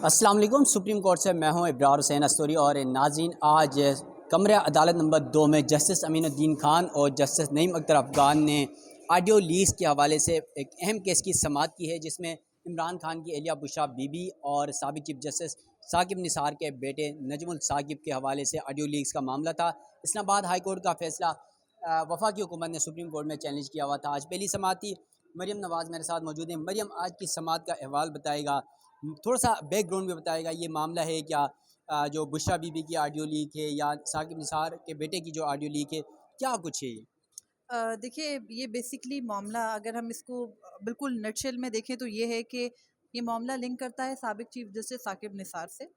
अस्सलाम वालेकुम। Supreme court से मैं हूं इब्रार हुसैन अस्तूरी और नाज़रीन, आज कमरा अदालत नंबर 2 में जस्टिस अमीनुद्दीन खान और जस्टिस नईम अख्तर अफगान ने ऑडियो लीक्स के हवाले से एक अहम केस की समाअत की है, जिसमें इमरान खान की एहलिया बुशरा बीबी और साबिक चीफ जस्टिस साकिब निसार के बेटे नजमुल साकिब के हवाले से ऑडियो लीक्स का मामला था। इस्लामाबाद हाई कोर्ट का फैसला वफाकी हुकूमत ने सुप्रीम कोर्ट में चैलेंज किया हुआ था। आज पहली समाअत थी। मरियम नवाज़ मेरे साथ मौजूद हैं। मरियम, आज की समाअत का अहवाल बताएगा, थोड़ा सा बैकग्राउंड भी बताएगा। ये मामला है क्या जो बुशरा बीबी की ऑडियो लीक है या साकिब निसार के बेटे की जो ऑडियो लीक है, क्या कुछ है ये? देखिए, ये बेसिकली मामला अगर हम इसको बिल्कुल नटशेल में देखें तो ये है कि ये मामला लिंक करता है साबिक चीफ जस्टिस साकिब निसार से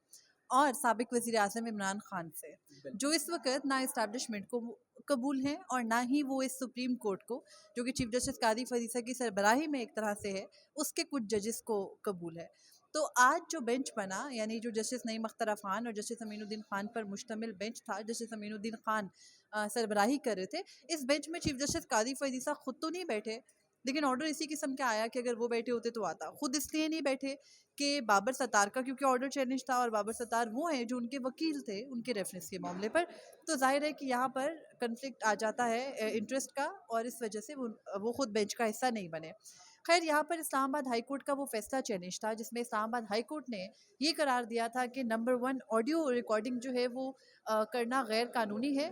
और साबिक वज़ीर आज़म इमरान खान से, जो इस वक्त ना इस्टेब्लिशमेंट को कबूल हैं और ना ही वो इस सुप्रीम कोर्ट को, जो कि चीफ जस्टिस कादी फरीसा की सरबराही में एक तरह से है, उसके कुछ जजेस को कबूल है। तो आज जो बेंच बना, यानी जो जस्टिस नईम अख्तर अफगान और जस्टिस अमीनुद्दीन खान पर मुश्तमिल बेंच था, जस्टिस अमीनुद्दीन खान सरबराही कर रहे थे। इस बेंच में चीफ जस्टिस कादी फरीसा खुद तो नहीं बैठे, लेकिन ऑर्डर इसी किस्म का आया कि अगर वो बैठे होते तो आता। खुद इसलिए नहीं बैठे कि बाबर सत्तार का, क्योंकि ऑर्डर चैलेंज था और बाबर सत्तार वो हैं जो उनके वकील थे उनके रेफरेंस के मामले पर। तो जाहिर है कि यहाँ पर कन्फ्लिक्ट आ जाता है इंटरेस्ट का, और इस वजह से वो खुद बेंच का हिस्सा नहीं बने। खैर, यहाँ पर इस्लामाबाद हाई कोर्ट का वो फैसला चैलेंज था जिसमें इस्लामाबाद हाई कोर्ट ने ये करार दिया था कि नंबर 1, ऑडियो रिकॉर्डिंग जो है वो करना गैर कानूनी है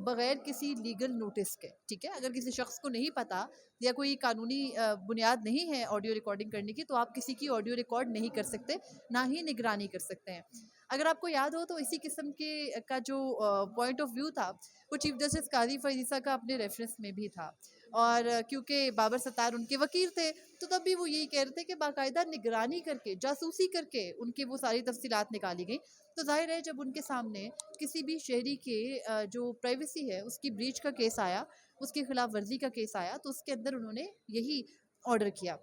बगैर किसी लीगल नोटिस के। ठीक है, अगर किसी शख्स को नहीं पता या कोई कानूनी बुनियाद नहीं है ऑडियो रिकॉर्डिंग करने की, तो आप किसी की ऑडियो रिकॉर्ड नहीं कर सकते, ना ही निगरानी कर सकते हैं। अगर आपको याद हो तो इसी किस्म के का जो पॉइंट ऑफ व्यू था, वो चीफ जस्टिस कादी फरीसा का अपने रेफरेंस में भी था। और क्योंकि बाबर सत्तार उनके वकील थे, तो तब भी वो यही कह रहे थे कि बाकायदा निगरानी करके, जासूसी करके उनकी वो सारी तफसीलात निकाली गई। तो जाहिर है, जब उनके सामने किसी भी शहरी के जो प्राइवेसी है उसकी ब्रीच का केस आया, उसकी खिलाफ वर्जी का केस आया, तो उसके अंदर उन्होंने यही ऑर्डर किया।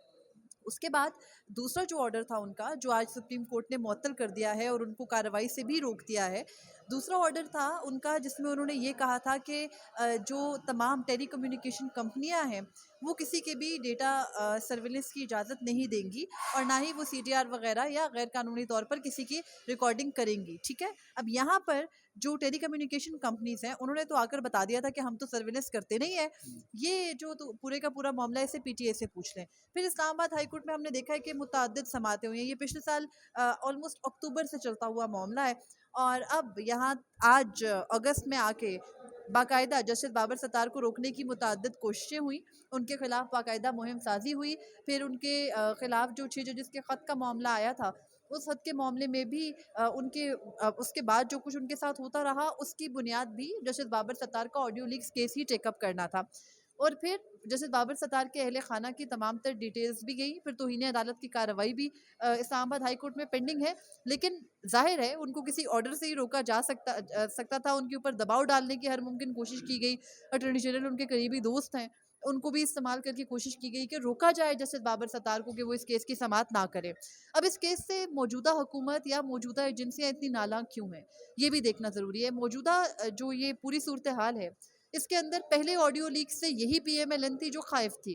उसके बाद दूसरा जो ऑर्डर था उनका, जो आज सुप्रीम कोर्ट ने मुअत्तल कर दिया है और उनको कार्रवाई से भी रोक दिया है, दूसरा ऑर्डर था उनका जिसमें उन्होंने ये कहा था कि जो तमाम टेली कम्युनिकेशन कंपनियां हैं वो किसी के भी डेटा सर्विलेंस की इजाज़त नहीं देंगी और ना ही वो CTR वगैरह या गैर कानूनी तौर पर किसी की रिकॉर्डिंग करेंगी। ठीक है, अब यहाँ पर जो टेली कम्युनिकेशन कंपनीज हैं उन्होंने तो आकर बता दिया था कि हम तो सर्विलेंस करते नहीं है। ये जो तो पूरे का पूरा मामला है, इसे PTI से पूछ लें। फिर इस्लामाबाद हाई कोर्ट में हमने देखा है कि मुतअद्दिद समातें हुई हैं। ये पिछले साल ऑलमोस्ट अक्टूबर से चलता हुआ मामला है, और अब यहाँ आज अगस्त में आके बाकायदा जस्टिस बाबर सत्तार को रोकने की मुतअद्दिद कोशिशें हुई, उनके खिलाफ बाकायदा मुहिम साजी हुई। फिर उनके खिलाफ जो 6 जजेस के ख़त का मामला आया था, उस हद के मामले में भी उसके बाद जो कुछ उनके साथ होता रहा, उसकी बुनियाद भी जस्टिस बाबर सत्तार का ऑडियो लीक्स केस ही टेकअप करना था। और फिर जस्टिस बाबर सत्तार के अहले खाना की तमाम तर डिटेल्स भी गई। फिर तौहीन अदालत की कार्रवाई भी इस्लामाबाद हाई कोर्ट में पेंडिंग है। लेकिन जाहिर है उनको किसी ऑर्डर से ही रोका जा सकता था। उनके ऊपर दबाव डालने की हर मुमकिन कोशिश की गई। अटॉर्नी जनरल उनके करीबी दोस्त हैं, उनको भी इस्तेमाल करके कोशिश की गई कि रोका जाए जस्टिस बाबर सत्तार को कि वो इस केस की समाअत ना करें। अब इस केस से मौजूदा हुकूमत या मौजूदा एजेंसियाँ इतनी नालायक क्यों हैं, ये भी देखना ज़रूरी है। मौजूदा जो ये पूरी सूरत हाल है, इसके अंदर पहले ऑडियो लीक से यही PMLN थी जो खाइफ थी,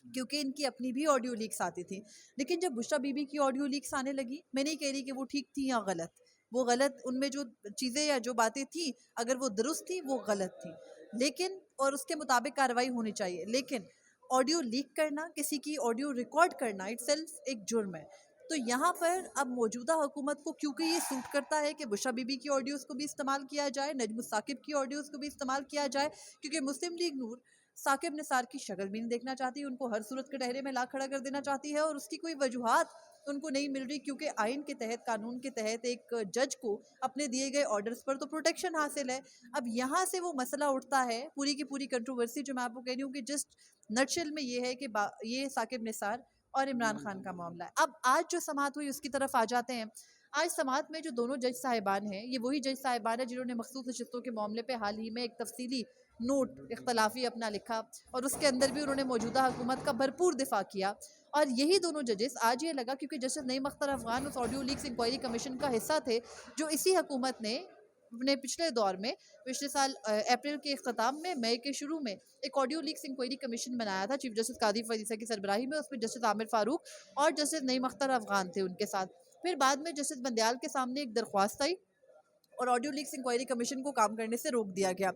क्योंकि इनकी अपनी भी ऑडियो लीक्स आती थी। लेकिन जब बुशरा बीबी की ऑडियो लीक्स आने लगी, मैं नहीं कह रही कि वो ठीक थी या गलत, वो गलत, उनमें जो चीज़ें या जो बातें थी, अगर वो दुरुस्त थी वो गलत थी, लेकिन और उसके मुताबिक कार्रवाई होनी चाहिए। लेकिन ऑडियो लीक करना, किसी की ऑडियो रिकॉर्ड करना इटसेल्फ एक जुर्म है। तो यहाँ पर अब मौजूदा हुकूमत को क्योंकि ये सूट करता है कि बुशरा बीबी की ऑडियोज़ को भी इस्तेमाल किया जाए, नजमुल साकिब की ऑडियोज़ को भी इस्तेमाल किया जाए, क्योंकि मुस्लिम लीग नूर साकिब निसार की शक्ल भी नहीं देखना चाहती, उनको हर सूरत के टहरे में ला खड़ा कर देना चाहती है, और उसकी कोई वजूहात उनको नहीं मिल रही, क्योंकि आइन के तहत, कानून के तहत एक जज को अपने दिए गए ऑर्डर्स पर तो प्रोटेक्शन हासिल है। अब यहाँ से वो मसला उठता है, पूरी की पूरी कंट्रोवर्सी जो मैं आपको कह रही हूँ कि जस्ट नटशेल में ये है कि ये साकिब निसार और इमरान खान का मामला है। अब आज जो समाअत हुई उसकी तरफ आ जाते हैं। आज समाअत में जो दोनों जज साहिबान हैं, ये वही जज साहिबान हैं जिन्होंने मखसूस नशिस्तों के मामले पे हाल ही में एक तफसीली नोट इख्तलाफी अपना लिखा, और उसके अंदर भी उन्होंने मौजूदा हुकूमत का भरपूर दिफा किया। और यही दोनों जजेस, आज ये लगा क्योंकि जस्टिस नईम अख्तर अफगान उस ऑडियो लीक्स इंक्वायरी कमीशन का हिस्सा थे, जो इसी हुकूमत ने अपने पिछले दौर में, पिछले साल अप्रैल के अख्ताम में, मई के शुरू में एक ऑडियो लीक्स इंक्वायरी कमीशन बनाया था चीफ जस्टिस कादी फरीसा की सरबराही में। उसमें जस्टिस आमिर फारूक और जस्टिस नईम अख्तर अफगान थे उनके साथ। फिर बाद में जस्टिस बंदयाल के सामने एक दरख्वास्त आई और ऑडियो लीक्स इंक्वायरी कमीशन को काम करने से रोक दिया गया।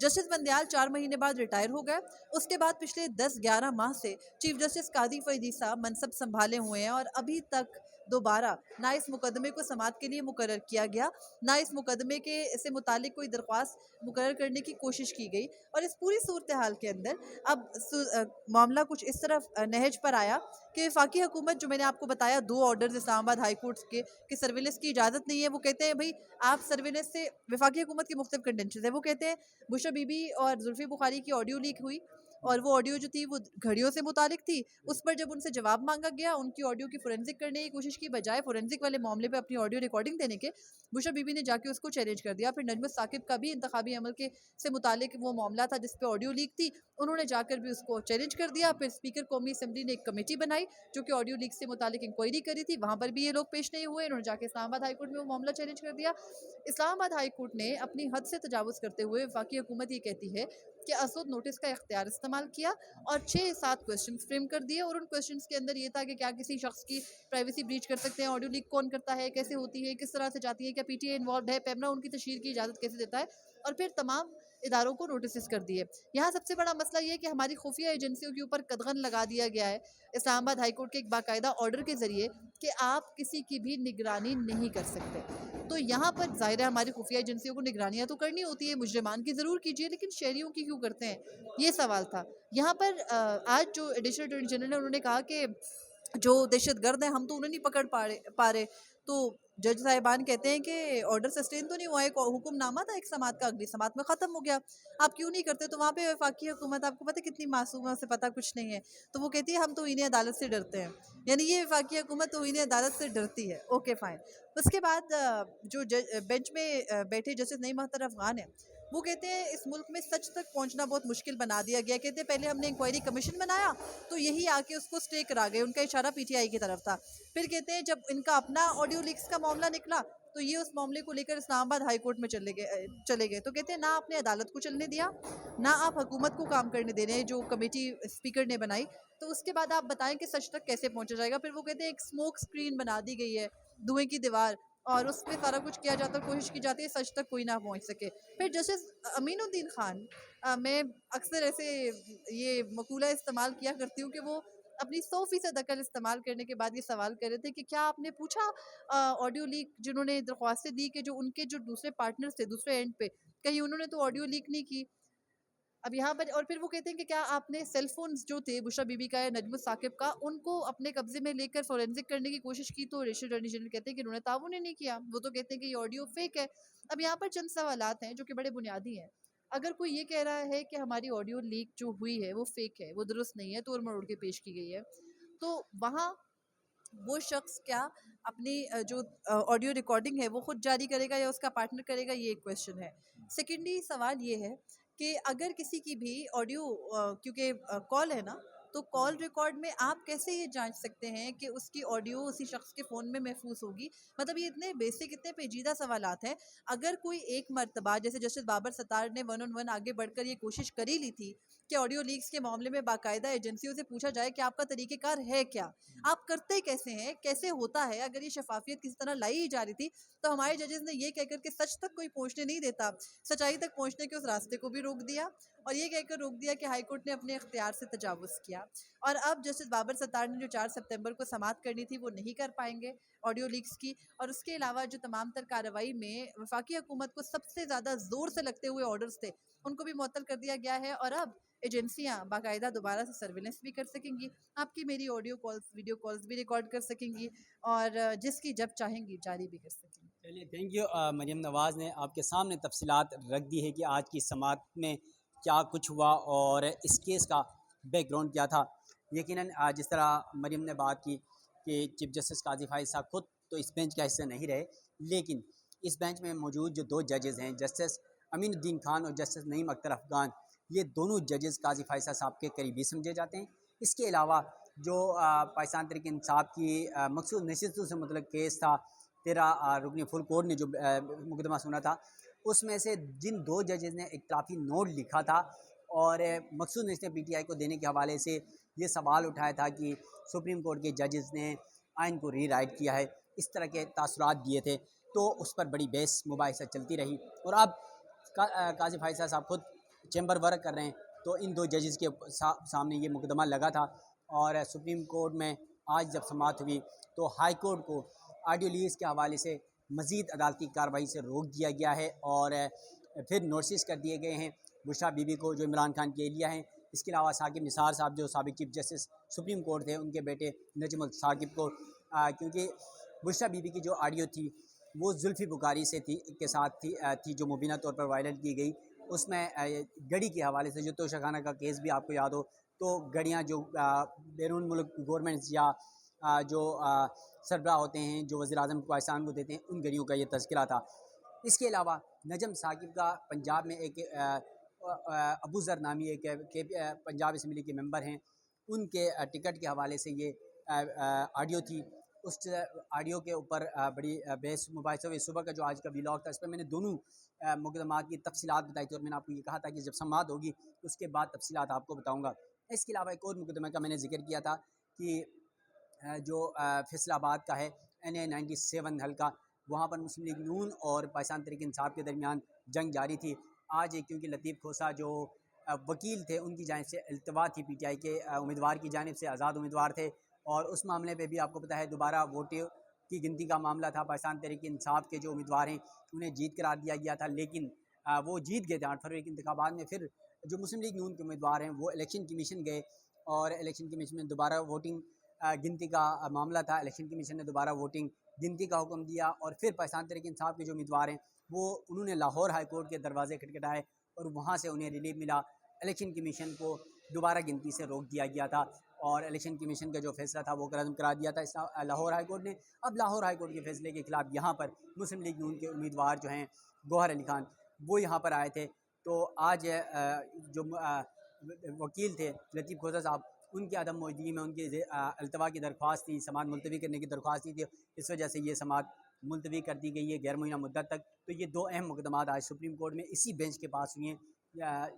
जस्टिस बंदयाल 4 महीने बाद रिटायर हो गए। उसके बाद पिछले 10-11 माह से चीफ जस्टिस कादी फईद ईसा मनसब संभाले हुए हैं और अभी तक दोबारा ना इस मुकदमे को समाअत के लिए मुकर्रर किया गया, ना इस मुकदमे के से मुतालिक कोई दरख्वास्त मुकर्रर करने की कोशिश की गई। और इस पूरी सूरत हाल के अंदर अब मामला कुछ इस तरफ नहज पर आया कि वफाकी हुकूमत, जो मैंने आपको बताया 2 ऑर्डर्स इस्लामाबाद हाई कोर्ट के कि सर्विलेंस की इजाज़त नहीं है, वो कहते हैं भाई आप सर्विलेंस से, वफाकी हुकूमत की मुख्तलिफ कंटेंशन है, वो कहते हैं बुशरा बीबी और जुल्फ़ी बुखारी की ऑडियो लीक हुई और वो ऑडियो जो थी वो घड़ियों से मुतालिक थी। उस पर जब उनसे जवाब मांगा गया, उनकी ऑडियो की फोरेंसिक करने की कोशिश की, बजाय फोरेंसिक वाले मामले पे अपनी ऑडियो रिकॉर्डिंग देने के, बुशरा बीबी ने जाके उसको चैलेंज कर दिया। फिर नजमुत साकिब का भी इंतखाबी अमल के से मुतालिक वो मामला था जिस पे ऑडियो लीक थी, उन्होंने जाकर भी उसको चैलेंज कर दिया। फिर स्पीकर कौमी असम्बली ने एक कमेटी बनाई जो कि ऑडियो लीक से मुतालिक इंक्वायरी करी थी, वहाँ पर भी ये लोग पेश नहीं हुए, उन्होंने जाके इस्लामाबाद हाई कोर्ट में वो मामला चैलेंज कर दिया। इस्लामाबाद हाई कोर्ट ने अपनी हद से तजावुज़ करते हुए वफाकी हुकूमत ये कहती है कि असद नोटिस का इख्तियार इस्तेमाल किया और 6-7 क्वेश्चन फ्रेम कर दिए और उन क्वेश्चंस के अंदर ये था कि क्या किसी शख्स की प्राइवेसी ब्रीच कर सकते हैं, ऑडियो लीक कौन करता है, कैसे होती है, किस तरह से जाती है, क्या पीटीए इन्वॉल्व है, पैमरा उनकी तशहीर की इजाज़त कैसे देता है, और फिर तमाम इदारों को नोटिस कर दिए। यहाँ सबसे बड़ा मसला ये है कि हमारी खुफिया एजेंसियों के ऊपर कदगन लगा दिया गया है इस्लामाबाद हाई कोर्ट के एक बाकायदा ऑर्डर के ज़रिए कि आप किसी की भी निगरानी नहीं कर सकते। तो यहाँ पर ज़ाहिर है हमारी खुफिया एजेंसियों को निगरानियाँ तो करनी होती है, मुजरिमान की ज़रूर कीजिए, लेकिन शहरियों की क्यों करते हैं, ये सवाल था। यहाँ पर आज जो एडिशनल अटॉर्नी जनरल है उन्होंने कहा कि जो दहशतगर्द हैं हम तो उन्हें नहीं पकड़ पा रहे। तो जज साहिबान कहते हैं कि ऑर्डर सस्टेन तो नहीं हुआ, एक हुक्मनामा था एक समात का, अगली समात में ख़त्म हो गया, आप क्यों नहीं करते? तो वहाँ पे वफाकी हुकूमत, आपको पता है कितनी मासूम है, उसे पता कुछ नहीं है, तो वो कहती है हम तो इन्हें अदालत से डरते हैं, यानी ये वफाकी हुकूमत तो इन्हें अदालत से डरती है। Okay fine. उसके बाद जो बेंच में बैठे जस्टिस नईम अख्तर अफ़गान है, वो कहते हैं इस मुल्क में सच तक पहुंचना बहुत मुश्किल बना दिया गया। कहते हैं पहले हमने इंक्वायरी कमीशन बनाया तो यही आके उसको स्टे करा गए, उनका इशारा पीटीआई की तरफ था। फिर कहते हैं जब इनका अपना ऑडियो लीक्स का मामला निकला तो ये उस मामले को लेकर इस्लामाबाद हाई कोर्ट में चले गए। तो कहते हैं ना आपने अदालत को चलने दिया, ना आप हुकूमत को काम करने दे रहे हैं जो कमेटी स्पीकर ने बनाई, तो उसके बाद आप बताएं कि सच तक कैसे पहुंचा जाएगा। फिर वो कहते हैं एक स्मोक स्क्रीन बना दी गई है, धुएं की दीवार, और उस पर सारा कुछ किया जाता है, कोशिश की जाती है सच तक कोई ना पहुंच सके। फिर जस्टिस अमीनुद्दीन खान, मैं अक्सर ऐसे ये मकूला इस्तेमाल किया करती हूँ कि वो अपनी 100% अकल इस्तेमाल करने के बाद ये सवाल कर रहे थे कि क्या आपने पूछा ऑडियो लीक जिन्होंने दरख्वास्तें दी कि जो उनके जो दूसरे पार्टनर्स थे दूसरे एंड पे, कहीं उन्होंने तो ऑडियो लीक नहीं की? अब यहाँ पर और फिर वो कहते हैं कि क्या आपने सेल फोन्स जो थे बुशरा बीबी का या नजमुत साकिब का, उनको अपने कब्जे में लेकर फोरेंसिक करने की कोशिश की? तो रेशल अटॉर्नी जनरल कहते हैं कि उन्होंने ताउन ही नहीं किया, वो तो कहते हैं कि ये ऑडियो फेक है। अब यहाँ पर चंद सवालात हैं जो कि बड़े बुनियादी हैं। अगर कोई ये कह रहा है कि हमारी ऑडियो लीक जो हुई है वो फेक है, वो दुरुस्त नहीं है, तोड़ मरोड़ के पेश की गई है, तो वहाँ वो शख्स क्या अपनी जो ऑडियो रिकॉर्डिंग है वो खुद जारी करेगा या उसका पार्टनर करेगा, ये एक क्वेश्चन है। सेकेंडली सवाल ये है कि अगर किसी की भी ऑडियो, क्योंकि कॉल है ना, तो कॉल रिकॉर्ड में आप कैसे ये जांच सकते हैं कि उसकी ऑडियो उसी शख्स के फ़ोन में महफूज होगी? मतलब ये इतने बेसिक, इतने पेचीदा सवालात हैं। अगर कोई एक मर्तबा जैसे जस्टिस बाबर सत्तार ने 1 on 1 आगे बढ़कर ये कोशिश कर ही ली थी कि ऑडियो लीक्स के मामले में बाकायदा एजेंसियों से पूछा जाए कि आपका तरीक़ेकार है क्या? आप करते कैसे हैं? कैसे होता है? अगर ये शफ़ाफ़ियत किसी तरह लाई ही जा रही थी, तो हमारे जजेस ने ये कहकर के सच तक कोई पहुँचने नहीं देता, सच्चाई तक पहुँचने के उस रास्ते को भी रोक दिया और ये कहकर रोक दिया कि हाई कोर्ट ने अपने इख्तियार से तजावुज़ किया। और अब जस्टिस बाबर सत्तार ने जो 4 सितंबर को समाअत करनी थी वो नहीं कर पाएंगे ऑडियो लीक्स की, और उसके अलावा जो तमाम तर कार्रवाई में वफाकी हुकूमत को सबसे ज़्यादा ज़ोर से लगते हुए ऑर्डर्स थे उनको भी मुअत्तल कर दिया गया है। और अब एजेंसियां बाकायदा दोबारा से सर्विलेंस भी कर सकेंगी, आपकी मेरी ऑडियो कॉल्स वीडियो कॉल्स भी रिकॉर्ड कर सकेंगी और जिसकी जब चाहेंगी जारी भी कर सकेंगी। चलिए, थैंक यू। मरीम नवाज़ ने आपके सामने तफसीलात रख दी है कि आज की समाअत में क्या कुछ हुआ और इस केस का बैकग्राउंड क्या था। यकीनन जिस तरह मरीम ने बात की कि चीफ जस्टिस काजी फाइज साहब खुद तो इस बेंच का हिस्सा नहीं रहे, लेकिन इस बेंच में मौजूद जो 2 जजेज़ हैं, जस्टिस अमीनुद्दीन खान और जस्टिस नईम अख्तर अफ़गान, ये दोनों जजेस काजी फाइज़ साहब के करीबी समझे जाते हैं। इसके अलावा जो पाकिस्तान तहरीक इंसाफ की मखसूस नशिस्तों से मतलब केस था, 13 रुकनी फुल कोर्ट ने जो मुकदमा सुना था, उसमें से जिन 2 जजेस ने इख्तिलाफी नोट लिखा था और मखसूस नशिस्तें पीटीआई को देने के हवाले से ये सवाल उठाया था कि सुप्रीम कोर्ट के जजेस ने आइन को रीराइट किया है। इस तरह के तासुरात दिए थे, तो उस पर बड़ी बहस मुबाहिसा चलती रही। और अब काज़ी फ़ायज़ साहब खुद चैम्बर वर्क कर रहे हैं, तो इन दो जजेस के सामने ये मुकदमा लगा था। और सुप्रीम कोर्ट में आज जब समाअत हुई तो हाई कोर्ट को ऑडियो लीक्स के हवाले से मज़ीद अदालती कार्रवाई से रोक दिया गया है और फिर नोटिस कर दिए गए हैं बुशरा बीबी को, जो इमरान खान के एहलिया हैं। इसके अलावा साकिब निसार साहब जो साबिक़ चीफ जस्टिस सुप्रीम कोर्ट थे, उनके बेटे नजमुल साकिब को, क्योंकि बुशरा बीबी की जो ऑडियो थी वो जुल्फ़ी बुखारी से के साथ थी जो मुबीना तौर पर वायरल की गई। उसमें गड़ी के हवाले से जो तोशाखाना का केस भी आपको याद हो, तो गड़ियाँ जो बैरून मुल्क गवर्नमेंट्स या जो सरबराह होते हैं जो वज़ीर-ए-आज़म पाकिस्तान को देते हैं, उन गड़ियों का ये तज़किरा था। इसके अलावा नजम साकिब का पंजाब में एक अबू ज़र नामी एक पंजाब असम्बली के मेंबर हैं, उनके टिकट के हवाले से ये ऑडियो थी। उस ऑडियो के ऊपर बड़ी बहस मुबाहिसा हुई। सुबह का जो आज का व्लॉग था, इस पर मैंने दोनों मुकदमात की तफसीलात बताई थी और मैंने आपको ये कहा था कि जब समाअत होगी उसके बाद तफसीलात आपको बताऊँगा। इसके अलावा एक और मुकदमे का मैंने ज़िक्र किया था कि जो फैसलाबाद का है NA 97 हल्का, वहाँ पर मुस्लिम लीग नून और पाकिस्तान तहरीक इंसाफ के दरमियान जंग जारी थी। आज क्योंकि लतीफ़ खोसा जो वकील थे, उनकी जानिब से इल्तवा थी PTI के उम्मीदवार की जानिब से, आज़ाद उम्मीदवार थे, और उस मामले पे भी आपको पता है दोबारा वोटें की गिनती का मामला था। पाकिस्तान तहरीक इंसाफ के जो उम्मीदवार हैं उन्हें जीत करार दिया गया था, लेकिन वो जीत गए थे 8 फरवरी के इंतखाबात में। फिर जो मुस्लिम लीग नून के उम्मीदवार हैं वो इलेक्शन कमीशन गए और इलेक्शन कमीशन में दोबारा वोटिंग गिनती का मामला था। इलेक्शन कमीशन ने दोबारा वोटिंग गिनती का हुक्म दिया और फिर पाकिस्तान तहरीक इंसाफ के जो उम्मीदवार हैं वो उन्होंने लाहौर हाई कोर्ट के दरवाजे खटखटाए और वहाँ से उन्हें रिलीफ मिला। इलेक्शन कमीशन को दोबारा गिनती से रोक दिया गया था और इलेक्शन कमीशन का जो फैसला था वो रद्द करा दिया था लाहौर हाई कोर्ट ने। अब लाहौर हाई कोर्ट के फैसले के खिलाफ यहाँ पर मुस्लिम लीग नून के उम्मीदवार जो हैं गौहर अली खान, वो यहाँ पर आए थे। तो आज जो वकील थे लतीफ़ खोसा साहब, उनकी अदम मौजूदगी में उनकी अल्तवा की दरख्वास्त थी, समाअत मुलतवी करने की दरख्वास्त थी, इस वजह से ये समाअत मुलतवी कर दी गई है गैर मुअय्यना मुद्दत तक। तो ये दो अहम मुकदमात आज सुप्रीम कोर्ट में इसी बेंच के पास हुए हैं,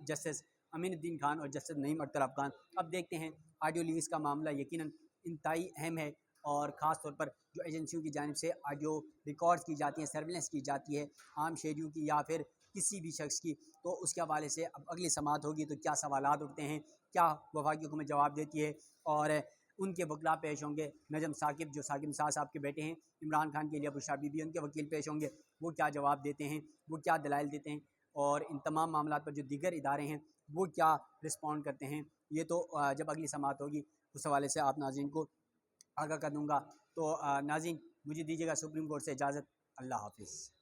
जस्टिस अमीनुद्दीन खान और जस्टिस नईम अख्तर अफ़गान। अब देखते हैं, ऑडियो लीक्स का मामला यकीनन इंतहाई अहम है और ख़ास तौर पर जो एजेंसियों की जानिब से ऑडियो रिकॉर्ड्स की जाती हैं, सर्विलेंस की जाती है आम शहरियों की या फिर किसी भी शख्स की, तो उसके हवाले से अब अगली समाअत होगी तो क्या सवालात उठते हैं, क्या वफाकी हुकूमत जवाब देती है और उनके वकला पेश होंगे। नजम साकिब जो साकिब निसार साहब के बेटे हैं, इमरान खान के लिए बुशरा बीबी उनके वकील पेश होंगे, वो क्या जवाब देते हैं, वो क्या दलाइल देते हैं और इन तमाम मामला पर जो दीगर इदारे हैं वो क्या रिस्पॉन्ड करते हैं। ये तो जब अगली समाअत होगी उस हवाले से आप नाज़रीन को आगाह कर दूँगा। तो नाज़रीन, मुझे दीजिएगा सुप्रीम कोर्ट से इजाज़त। अल्लाह हाफ़िज़।